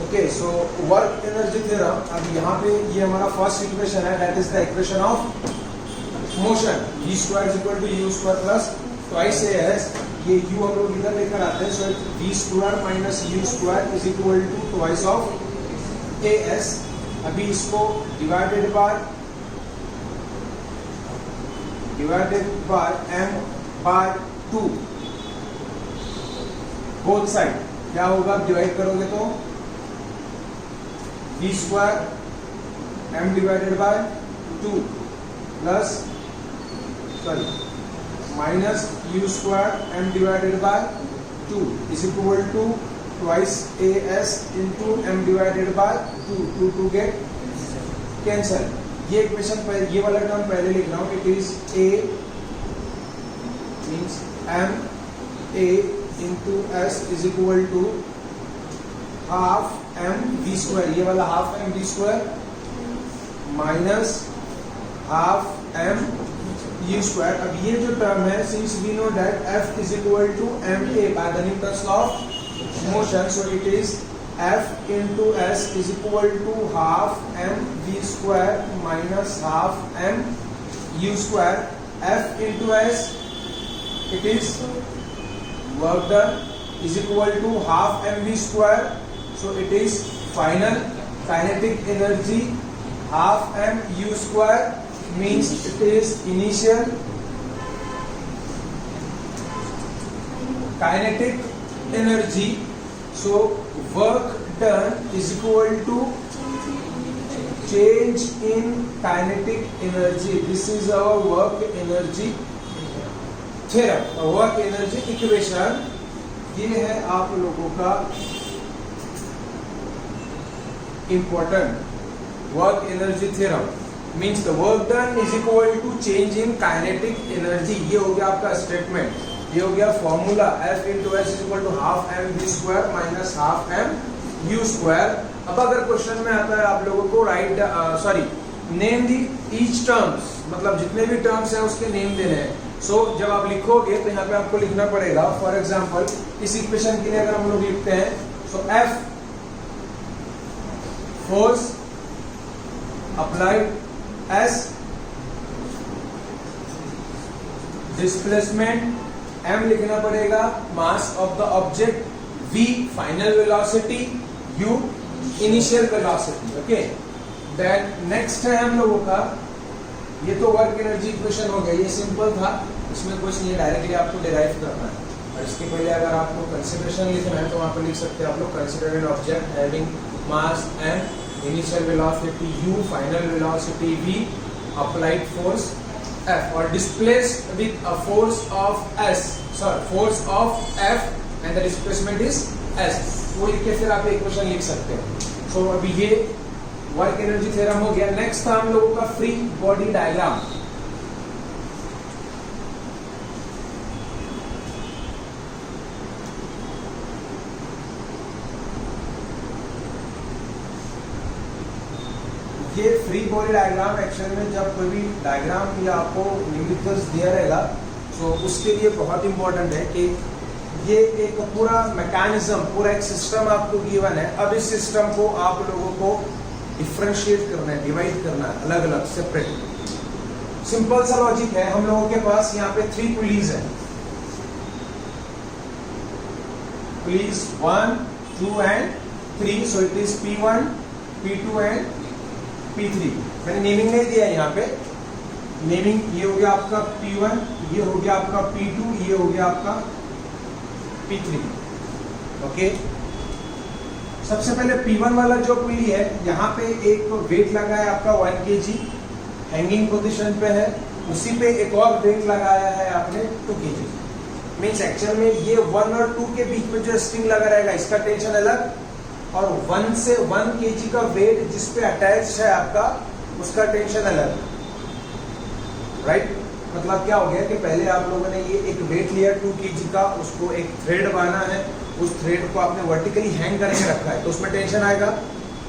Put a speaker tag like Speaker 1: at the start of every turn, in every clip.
Speaker 1: Okay, so work energy theorem, अब यहाँ पे ये हमारा फर्स्ट इक्वेशन है, that is the equation of motion, v square is equal to u square plus twice as, ये u हम लोग इधर लेकर आते हैं, so v square minus u square is equal to twice of as। अभी इसको divided by m by 2 both side, क्या होगा डिवाइड करोगे तो v square m divided by 2 plus minus u square m divided by 2 is equal to twice as into m divided by 2 two get cancel. ये equation पर ये वाला term पहले लिख रहा हूं, it is a means m a into s is equal to half m v square, ये वाला half m v square minus half m u square. अब ये जो टर्म है, since we know that f is equal to m a by the Newton's law of motion, so it is f into s is equal to half m v square minus half m u square. f into s it is work done is equal to half m v square, so it is final kinetic energy half m u square means it is initial kinetic energy, so work done is equal to change in kinetic energy, this is our work energy theorem, work energy equation। ये है आप लोगों का important work energy theorem, means the work done is equal to change in kinetic energy। ये हो गया आपका statement, ये हो गया formula, F into S is equal to half m v square minus half m u square। अब अगर question में आता है आप लोगों को नेम दी ईच टर्म्स, मतलब जितने भी टर्म्स हैं उसके नेम देने हैं। सो जब आप लिखोगे तो यहाँ पे आपको लिखना पड़ेगा, फॉर एग्जाम्पल इस इक्वेशन के लिए अगर हम लोग लिखते हैं, so F force applied, S displacement, M लिखना पड़ेगा mass of the object, V final velocity, U initial velocity. Okay, then next है हम लोगों का, ये तो वर्क एनर्जी इक्वेशन हो गया, ये सिंपल था, इसमें कुछ नहीं है, डायरेक्टली आपको डिराइव करना है। और इसके पहले अगर आपको कंसिडरेशन लिखना है तो वहां पर लिख सकते हैं आप लोग, consider an object having mass m, initial velocity u, final velocity v, applied force f, और displaced with a force of force of f and the displacement is s। वो लिख के फिर आप इक्वेशन लिख सकते हैं। सो अभी ये वर्क एनर्जी थ्योरम हो गया। नेक्स्ट था हम लोगों का फ्री बॉडी डायग्राम। ये फ्री बॉडी डायग्राम एक्चुअल में जब कोई भी डायग्राम या आपको न्यूमेरिकल्स दिया रहेगा, तो उसके लिए बहुत इंपॉर्टेंट है कि ये एक पूरा मैकेनिज्म, पूरा एक सिस्टम आपको गिवन है। अब इस सिस्टम को आप लोगों को डिफरेंशिएट करना है, डिवाइड करना है अलग अलग सेपरेट। सिंपल सा लॉजिक है, हम लोगों के पास यहाँ पे 3 पुलीज है, pulleys 1, 2 and 3, so it is P1, P2 and P3। मैंने नेमिंग नहीं दिया यहाँ पे, नेमिंग ये हो गया आपका P1, ये हो गया आपका P2, ये हो गया आपका P3। ओके, सबसे पहले P1 वाला जो पुली है, यहाँ पे एक वेट लगा है आपका 1 kg, हैंगिंग पोजीशन पे है, उसी पे एक और वेट लगाया है आपने 2 kg। मीन्स एक्चुअल में ये 1 और 2 के बीच में जो स्ट्रिंग लगा रहेगा इसका टेंशन अलग, और 1 से 1 kg का वेट जिस पे अटैच है आपका उसका टेंशन अलग, राइट। मतलब क्या हो गया कि पहले आप लोगों ने ये एक वेट लिया 2 kg का, उसको एक थ्रेड बांधा है, उस थ्रेड को आपने वर्टिकली हैंग करके रखा है, तो उसमें टेंशन आएगा।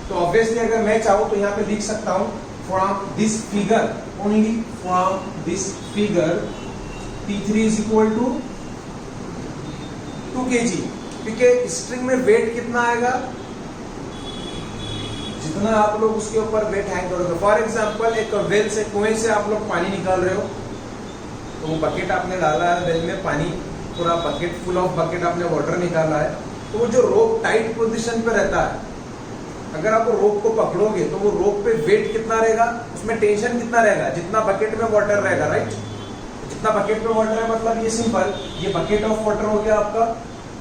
Speaker 1: तो ऑब्वियसली अगर मैं चाहूँ तो यहाँ पे लिख सकता हूँ, from this figure, only from this figure P3 is equal to 2 kg, क्योंकि स्ट्रिंग में वेट कितना आएगा जितना आप लोग उसके ऊपर वेट हैंग करोगे, फॉर एग्जांपल एक वेल से, कुएं से आप लोग पानी निकाल रहे हो, तो वो बकेट आपने डाला है वेल में, पानी पूरा बकेट फुल ऑफ बकेट आपने वाटर निकाला है, तो वो जो रोप टाइट पोजीशन पे रहता है, अगर आप रोप को पकड़ोगे तो वो रोप पे वेट कितना रहेगा, उसमें टेंशन कितना रहेगा, जितना बकेट में वाटर रहेगा, राइट। जितना बकेट में वाटर है मतलब ये सिंपल, ये बकेट ऑफ वाटर हो गया आपका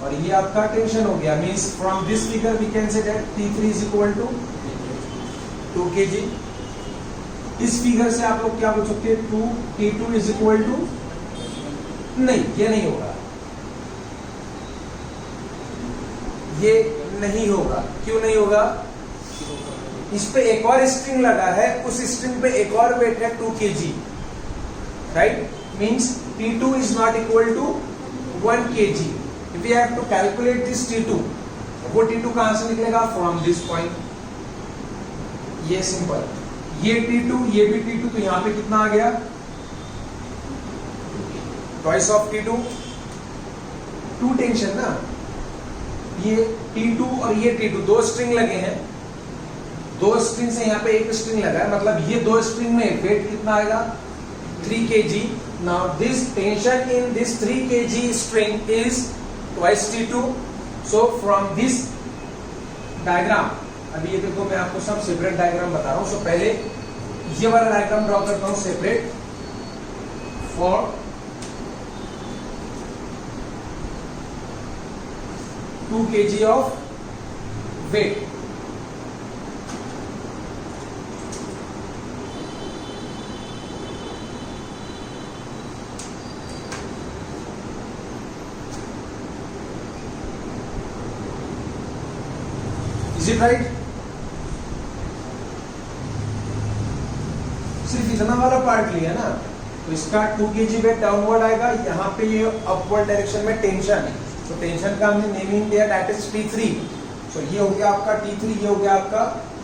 Speaker 1: और ये आपका टेंशन हो गया। Means from this figure we can say that T3 is equal to 2 kg। इस फिगर से आप लोग क्या बोल सकते हैं, T2 इज इक्वल टू, नहीं ये नहीं होगा, ये नहीं होगा। क्यों नहीं होगा, इस पे एक और स्ट्रिंग लगा है, उस स्ट्रिंग पे एक और वेट है 2 kg, right. Means T2 is not equal to 1 kg. If we have to calculate this T2, वो T2 कहां से निकलेगा, फ्रॉम दिस पॉइंट, ये सिंपल, ये T2 ये भी T2, तो यहां पे कितना आ गया, ट्वाइस ऑफ T2, 2 टेंशन ना, ये T2 और ये T2 दो स्ट्रिंग लगे हैं, दो स्ट्रिंग से यहाँ पे एक स्ट्रिंग लगा है, मतलब ये दो स्ट्रिंग में वेट कितना आएगा, 3 kg. Now this tension in this 3 kg string is twice T2. So from this diagram, अभी ये देखो मैं आपको सब सेपरेट डायग्राम बता रहा हूँ। सो पहले ये वाला डायग्राम ड्रॉ करता हूँ separate, for 2 kg of weight. Is it right? सिर्फ इतना वाला पार्ट लिया ना, तो इसका 2 kg वेट डाउनवर्ड आएगा, यहाँ पे ये अपवर्ड डायरेक्शन में टेंशन है, तो टेंशन का हमने नेमिंग दिया, दैट इज T3। सो ये हो गया आपका T3, ये हो गया आपका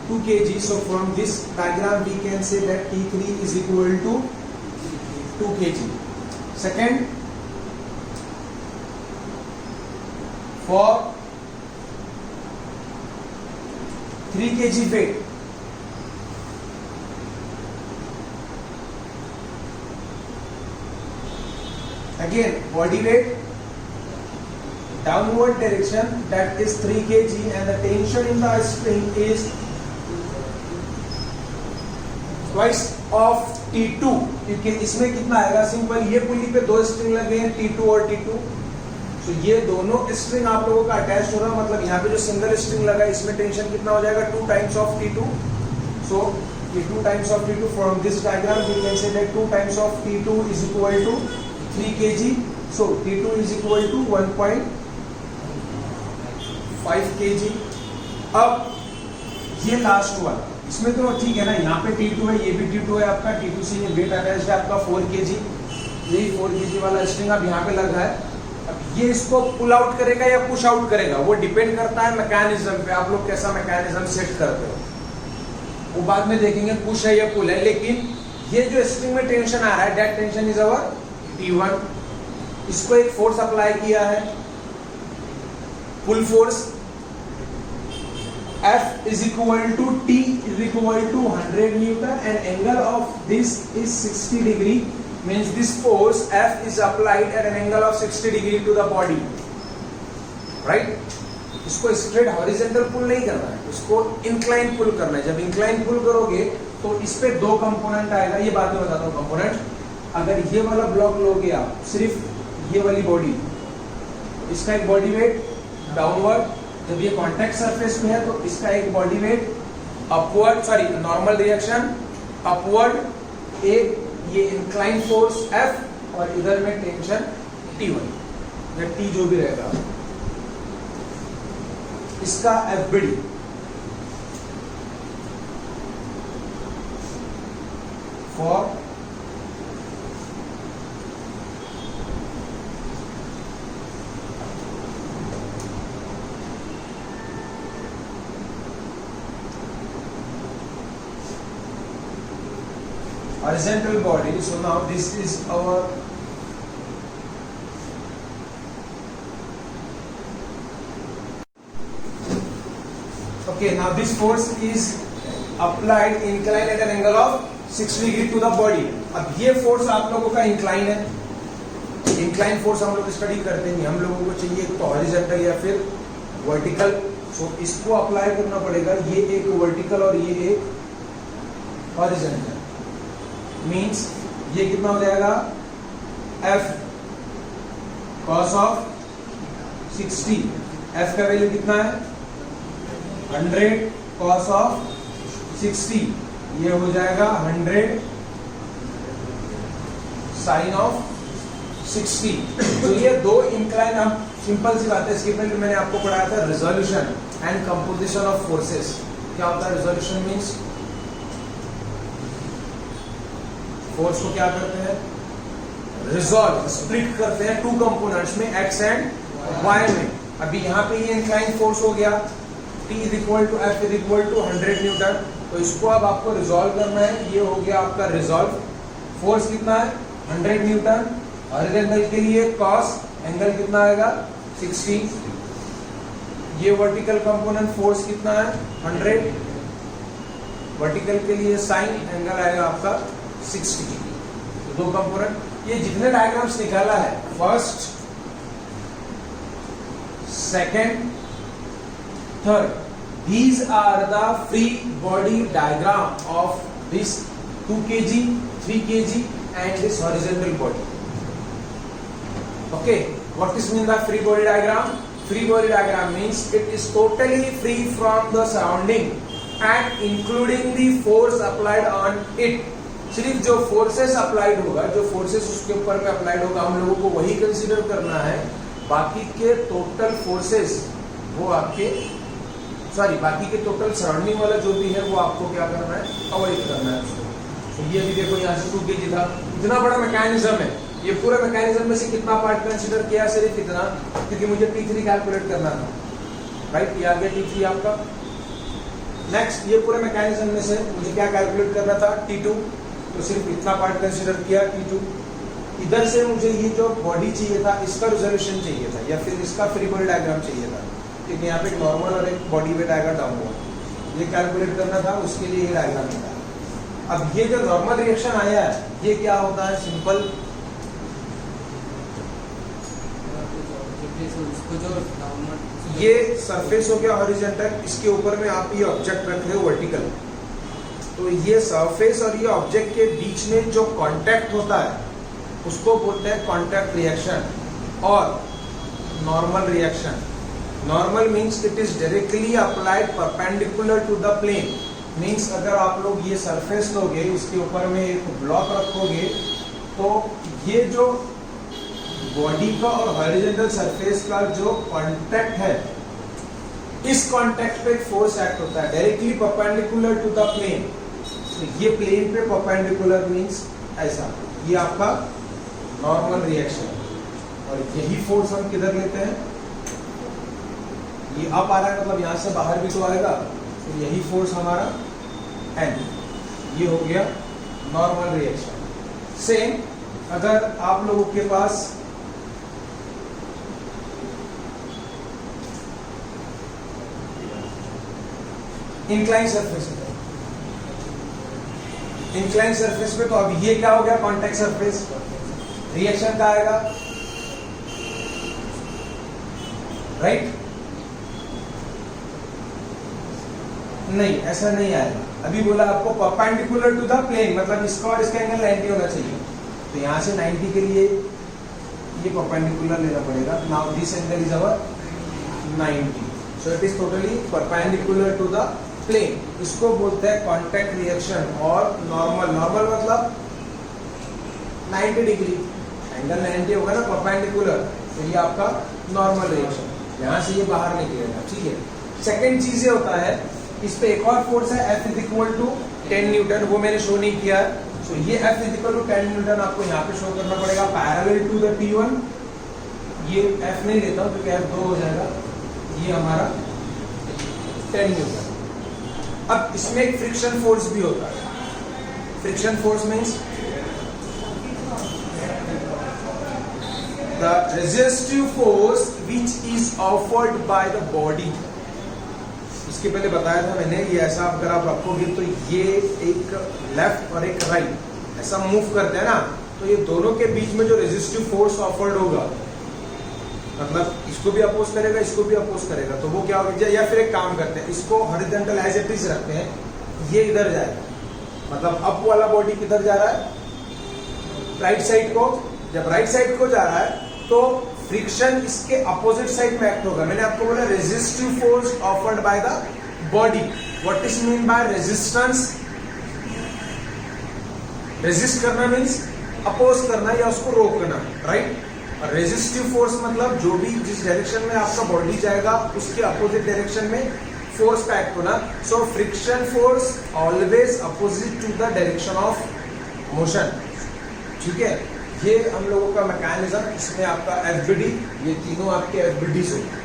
Speaker 1: 2 kg. So from this diagram we can say that T3 is equal to 2 kg. Second, for 3 kg weight, again body weight, downward direction, that is 3 kg, and the tension in the string is twice of T2. क्योंकि इसमें कितना आएगा, simple, ये पुली पे दो string लगे हैं T2 और T2, तो ये दोनों स्ट्रिंग आप लोगों का अटैच हो रहा है, मतलब यहाँ पे जो सिंगल स्ट्रिंग लगा है इसमें टेंशन कितना हो जाएगा, 2 times of T2. सो ये 2 times of T2, from this diagram we can say that 2 times of T2 is equal to 3 kg. So T2 is equal to 1.5 kg. अब ये लास्ट वाला, इसमें तो ठीक है ना, यहाँ पे T2 है, ये भी T2 है आपका, T2 से ये वेट अटैच है आपका 4 kg, यही 4 kg वाला स्ट्रिंग अब यहाँ पे लगा है। अब ये इसको पुल आउट करेगा या पुश आउट करेगा, वो डिपेंड करता है मैकेनिज्म पे, आप लोग कैसा मैकेनिज्म सेट करते हो, वो बाद में देखेंगे पुश है या पुल है। लेकिन ये जो स्ट्रिंग में टेंशन आ रहा है, that tension is our T1, इसको एक फोर्स अप्लाई किया है, पुल force, F is equal to T is equal to 100 Newton and angle of this is 60 degree, means this force F is applied at an angle of 60 degree to the body, right? इसको straight horizontal पुल नहीं करना है, इसको incline पुल करना है। जब incline पुल करोगे तो इस पे दो कंपोनेंट आएगा, ये बाद में बताता हूँ कंपोनेंट। अगर ये वाला ब्लॉक लोगे आप, सिर्फ ये वाली बॉडी, इसका एक बॉडी वेट डाउनवर्ड, जब ये कॉन्टैक्ट सरफेस पे है तो इसका एक body weight upward, sorry normal reaction upward, एक ये इंक्लाइन फोर्स F और इधर में टेंशन T1 या T जो भी रहेगा, इसका FBD। For horizontal body. So now this is our okay, now this force is applied inclined at an angle of 60 degree to the body. अब ये फोर्स आप लोगों का इंक्लाइन है, इंक्लाइन फोर्स हम लोग स्टडी करते हैं, हम लोगों को चाहिए तो हॉरिजॉन्टल या फिर वर्टिकल। सो इसको अप्लाई करना पड़ेगा, ये एक वर्टिकल और ये एक हॉरिजॉन्टल। मींस ये कितना हो जाएगा, F cos ऑफ 60, F का वैल्यू कितना है 100 cos ऑफ 60, ये हो जाएगा 100 sin ऑफ 60। तो ये दो इंक्लाइन, हम सिंपल सी बात है, इसके पहले मैंने आपको पढ़ाया था resolution and composition of forces. क्या होता है रिजोल्यूशन? मींस फोर्स को क्या करते हैं, रिजॉल्व, स्प्लिट करते हैं टू कंपोनेंट्स में, एक्स एंड वाई में। अभी यहाँ पे ये इंक्लाइन फोर्स हो गया, T is equal to F is equal to 100 newton. तो इसको अब आपको रिजॉल्व करना है, ये हो गया आपका रिजॉल्व। फोर्स कितना है 100 न्यूटन, हॉरिजॉन्टल के लिए कॉस एंगल कितना आएगा 60, ये वर्टिकल कंपोनेंट फोर्स कितना है 100, वर्टिकल के लिए साइन एंगल आएगा आपका 60। दो कंपोनेंट, ये जितने डायग्राम्स निकाला है, first, second, third, these are the free body diagram of this 2 kg, 3 kg and this horizontal body. Okay, what is mean the free body diagram? Free body diagram means it is totally free from the surrounding and including the force applied on it. सिर्फ जो forces applied होगा, जो forces उसके ऊपर में applied होगा, हम लोगों को वही कंसीडर करना है। बाकी के टोटल फोर्सेस वो आपके, सॉरी, बाकी के टोटल सराउंडिंग वाला जो भी है वो आपको क्या करना है, अवॉइड करना है उसको। तो ये भी देखो, यहाँ से 2 kg था, इतना बड़ा मैकेनिज्म है, ये पूरा मैकेनिज्म में से कितना पार्ट कंसीडर किया, सिर्फ इतना, क्योंकि मुझे T3 कैलकुलेट करना था, राइट। ये आ गया T3 आपका। नेक्स्ट, ये पूरे मैकेनिज्म में से मुझे क्या कैलकुलेट करना था, T2, तो सिर्फ इतना पार्ट कंसीडर किया T2। इधर से मुझे ये जो बॉडी चाहिए था, इसका रिजोल्यूशन चाहिए था, या फिर इसका फ्री बॉडी डायग्राम चाहिए था, क्योंकि यहाँ पे एक नॉर्मल और एक बॉडी वेट आएगा डाउन हुआ, ये कैलकुलेट करना था, उसके लिए ये डायग्राम था। अब ये जो नॉर्मल रिएक्शन आया है, ये क्या होता है, सिंपल, ये सरफेस हो गया हॉरिजॉन्टल, इसके ऊपर में आप ये ऑब्जेक्ट रख रहे हो वर्टिकल, तो ये सरफेस और ये ऑब्जेक्ट के बीच में जो कांटेक्ट होता है उसको बोलते हैं कांटेक्ट रिएक्शन और normal reaction. Normal means it is directly applied perpendicular to the plane. Means अगर आप लोग ये सरफेस लोगे, इसके ऊपर में एक ब्लॉक रखोगे, तो ये जो बॉडी का और हॉरिजॉन्टल सरफेस का जो कांटेक्ट है, इस कांटेक्ट पे फोर्स एक्ट होता है directly perpendicular to the plane. तो ये प्लेन पे परपेंडिकुलर मीन्स ऐसा, ये आपका नॉर्मल रिएक्शन। और यही फोर्स हम किधर लेते हैं, ये अप आ रहा है, मतलब यहां से बाहर भी तो आएगा, तो यही फोर्स हमारा N, ये हो गया नॉर्मल रिएक्शन। सेम अगर आप लोगों के पास इंक्लाइन सरफेस है, इंक्लाइन सरफेस पे, तो अब ये क्या हो गया, कॉन्टैक्ट सरफेस, रिएक्शन का आएगा, राइट? नहीं, ऐसा नहीं आएगा। अभी बोला आपको परपेंडिकुलर टू द प्लेन, मतलब इसका और इसका एंगल 90 होना चाहिए, तो यहां से 90 के लिए ये परपेंडिकुलर लेना पड़ेगा। Now this angle is our 90, so it is totally perpendicular to the plane. इसको बोलते हैं कांटेक्ट रिएक्शन और नॉर्मल। नॉर्मल मतलब 90 डिग्री, एंगल 90 होगा ना परपेंडिकुलर, तो ये आपका नॉर्मल रिएक्शन, यहां से ये बाहर निकलेगा, ठीक है। सेकेंड चीज ये होता है, इस पे एक और फोर्स है F is equal to 10 newton, वो मैंने शो नहीं किया है। सो ये F is equal to 10 newton आपको यहाँ पे शो करना पड़ेगा पैरेलल टू द T1। ये F नहीं लेता हूँ क्योंकि F 2 हो जाएगा, ये हमारा 10 न्यूटन। अब इसमें एक फ्रिक्शन फोर्स भी होता है। Friction force means the resistive force which is offered by the body, इसके पहले बताया था मैंने, ये ऐसा अगर आप रखोगे तो ये एक लेफ्ट और एक राइट ऐसा मूव करते हैं ना, तो ये दोनों के बीच में जो रेजिस्टिव फोर्स ऑफर्ड होगा, मतलब इसको भी अपोज करेगा, इसको भी अपोज करेगा, तो वो क्या होगा, या फिर एक काम करते हैं, इसको हॉरिजॉन्टल एज इट इज रखते हैं, ये इधर जाएगा, मतलब अप वाला बॉडी किधर जा रहा है, राइट साइड को। जब राइट साइड को जा रहा है तो फ्रिक्शन इसके अपोजिट साइड में एक्ट होगा। मैंने आपको बोला resistive force offered by the body. What is mean by resistance? Resist करना मीन्स अपोज करना या उसको रोकना, राइट। और रेजिस्टिव फोर्स मतलब जो भी जिस डायरेक्शन में आपका बॉडी जाएगा उसके अपोजिट डायरेक्शन में फोर्स का एक्ट होना। So friction force always opposite to the direction of motion, ठीक है। ये हम लोगों का मैकेनिज्म, इसमें आपका एफबीडी, ये तीनों आपके एफबीडीज होंगे।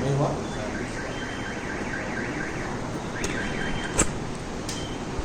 Speaker 1: नहीं हुआ?